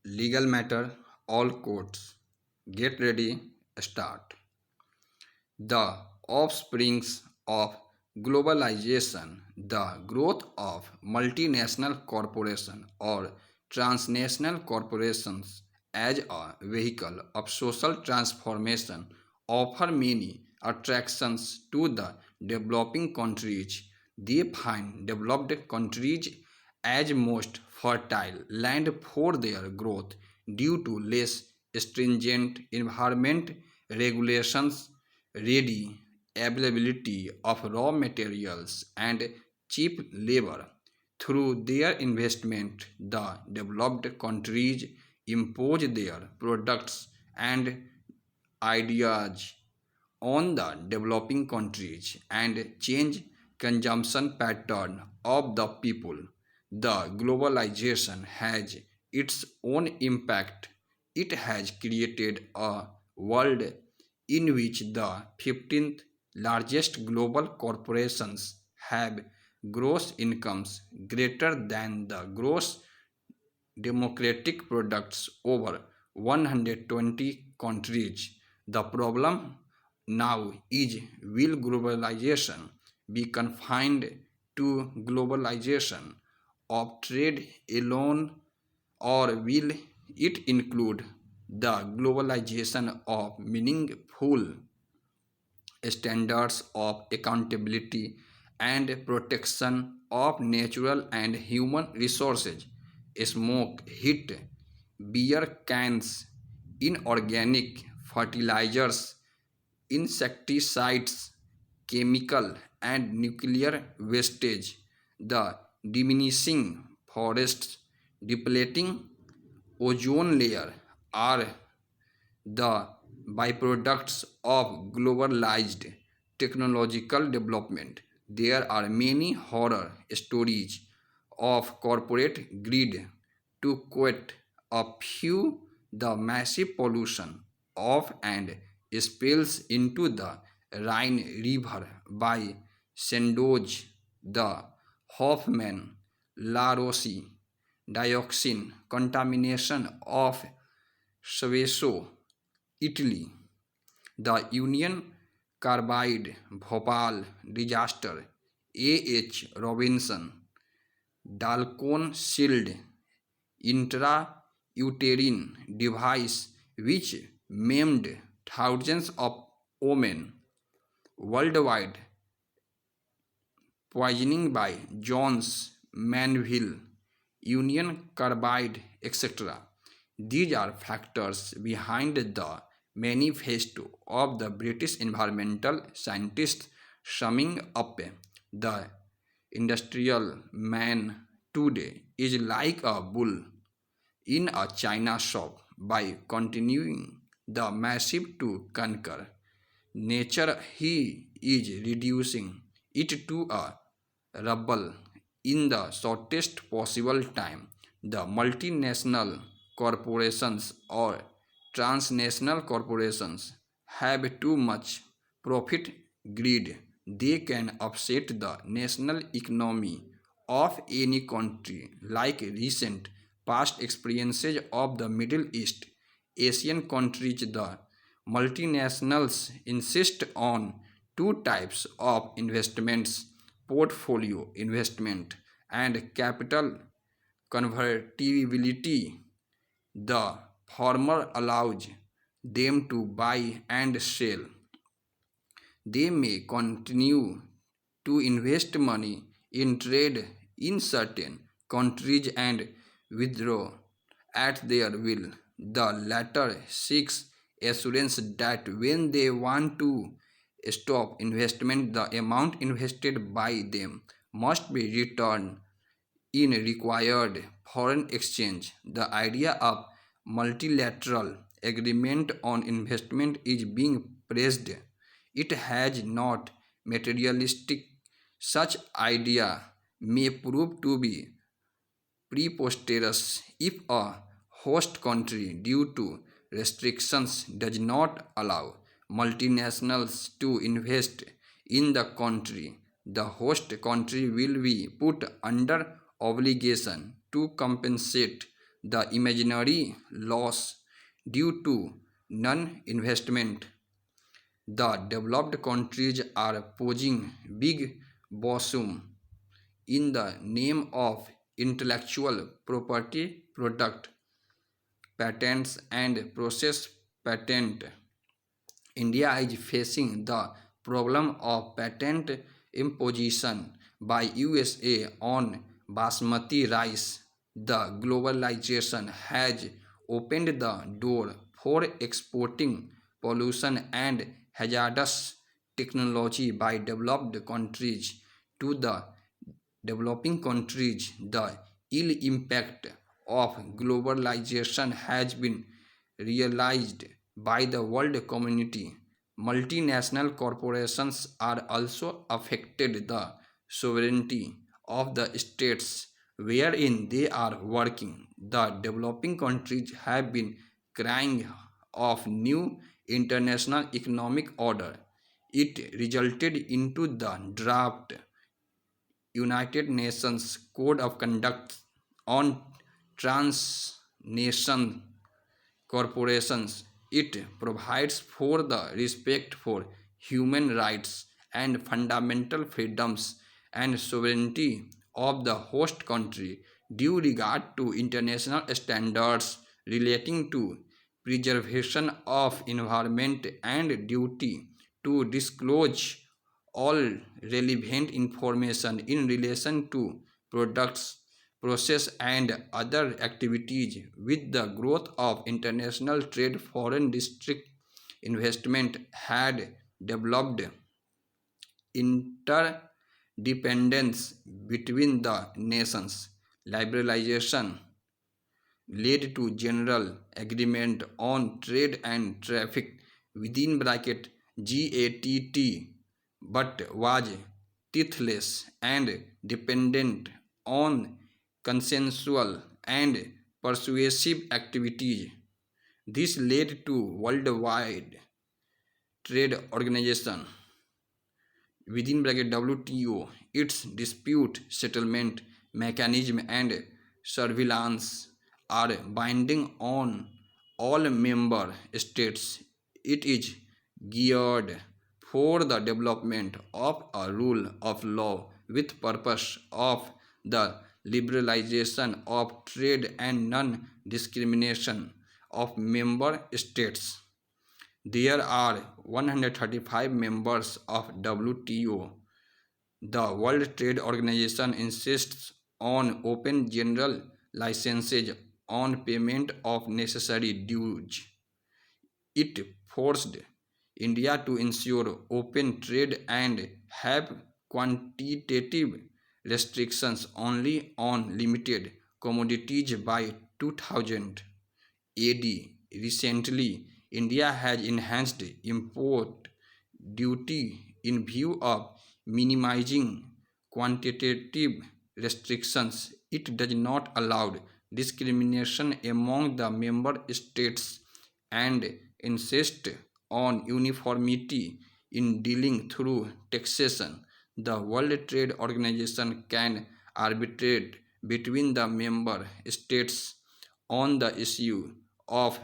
Legal matter, all courts. Get ready, start. The offsprings of globalization, the growth of multinational corporations or transnational corporations as a vehicle of social transformation offer many attractions to the developing countries. They find developed countries as most fertile land for their growth due to less stringent environment regulations, ready availability of raw materials, and cheap labor. Through their investment, the developed countries impose their products and ideas on the developing countries and change consumption pattern of the people. The globalization has its own impact. It has created a world in which the 15th largest global corporations have gross incomes greater than the gross democratic products over 120 countries. The problem now is, will globalization be confined to globalization of trade alone, or will it include the globalization of meaningful standards of accountability and protection of natural and human resources? Smoke, heat, beer cans, inorganic fertilizers, insecticides, chemical and nuclear wastage, the diminishing forests, depleting ozone layer are the byproducts of globalized technological development. There are many horror stories of corporate greed. To quote a few, the massive pollution of and spills into the Rhine River by Sandoz, the Hoffman, La Rossi, dioxin contamination of Sveso, Italy, the Union Carbide Bhopal disaster, A.H. Robinson, Dalcon Shield, intrauterine device which maimed thousands of women worldwide, poisoning by Jones, Manville, Union Carbide, etc. These are factors behind the manifesto of the British environmental scientists summing up: the industrial man today is like a bull in a china shop. By continuing the massive to conquer nature, he is reducing it to a rubble in the shortest possible time. The multinational corporations or transnational corporations have too much profit greed. They can upset the national economy of any country, like recent past experiences of the Middle East Asian countries. The multinationals insist on two types of investments: portfolio investment and capital convertibility. The former allows them to buy and sell. They may continue to invest money in trade in certain countries and withdraw at their will. The latter seeks assurance that when they want to stop investment, the amount invested by them must be returned in required foreign exchange. The idea of multilateral agreement on investment is being praised. It has not materialistic. Such idea may prove to be preposterous if a host country, due to restrictions, does not allow multinationals to invest in the country. The host country will be put under obligation to compensate the imaginary loss due to non-investment. The developed countries are posing big bosom in the name of intellectual property product patents and process patent. India is facing the problem of patent imposition by USA on basmati rice. The globalization has opened the door for exporting pollution and hazardous technology by developed countries to the developing countries. The ill impact of globalization has been realized by the world community. Multinational corporations are also affected the sovereignty of the states wherein they are working. The developing countries have been crying of new international economic order. It resulted into the draft United Nations Code of Conduct on Transnational Corporations. It provides for the respect for human rights and fundamental freedoms and sovereignty of the host country, due regard to international standards relating to preservation of environment, and duty to disclose all relevant information in relation to products, process and other activities. With the growth of international trade, foreign district investment had developed interdependence between the nations. Liberalization led to general agreement on trade and traffic within bracket GATT, but was teethless and dependent on consensual and persuasive activities. This led to worldwide trade organization within bracket WTO, its dispute settlement mechanism and surveillance are binding on all member states. It is geared for the development of a rule of law with purpose of the liberalization of trade and non-discrimination of member states. There are 135 members of WTO. The World Trade Organization insists on open general licenses on payment of necessary dues. It forced India to ensure open trade and have quantitative restrictions only on limited commodities by 2000 AD. Recently, India has enhanced import duty in view of minimizing quantitative restrictions. It does not allow discrimination among the member states and insists on uniformity in dealing through taxation. The World Trade Organization can arbitrate between the member states on the issue of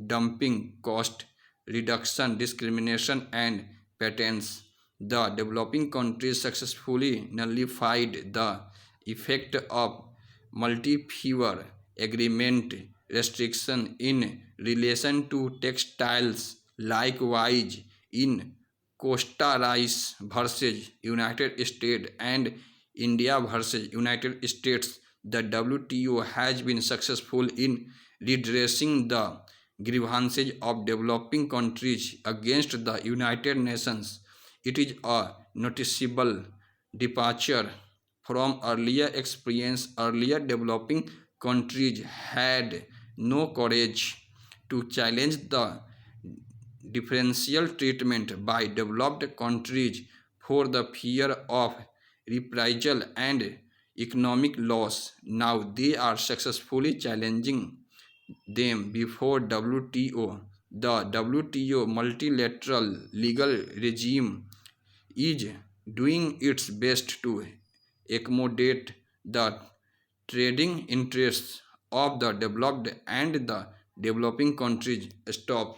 dumping cost, reduction, discrimination, and patents. The developing countries successfully nullified the effect of multi-fiber agreement restriction in relation to textiles. Likewise, in Costa Rica versus United States and India versus United States, the WTO has been successful in redressing the grievances of developing countries against the United Nations. It is a noticeable departure from earlier experience. Earlier developing countries had no courage to challenge the differential treatment by developed countries for the fear of reprisal and economic loss. Now they are successfully challenging them before WTO. The WTO multilateral legal regime is doing its best to accommodate the trading interests of the developed and the developing countries stop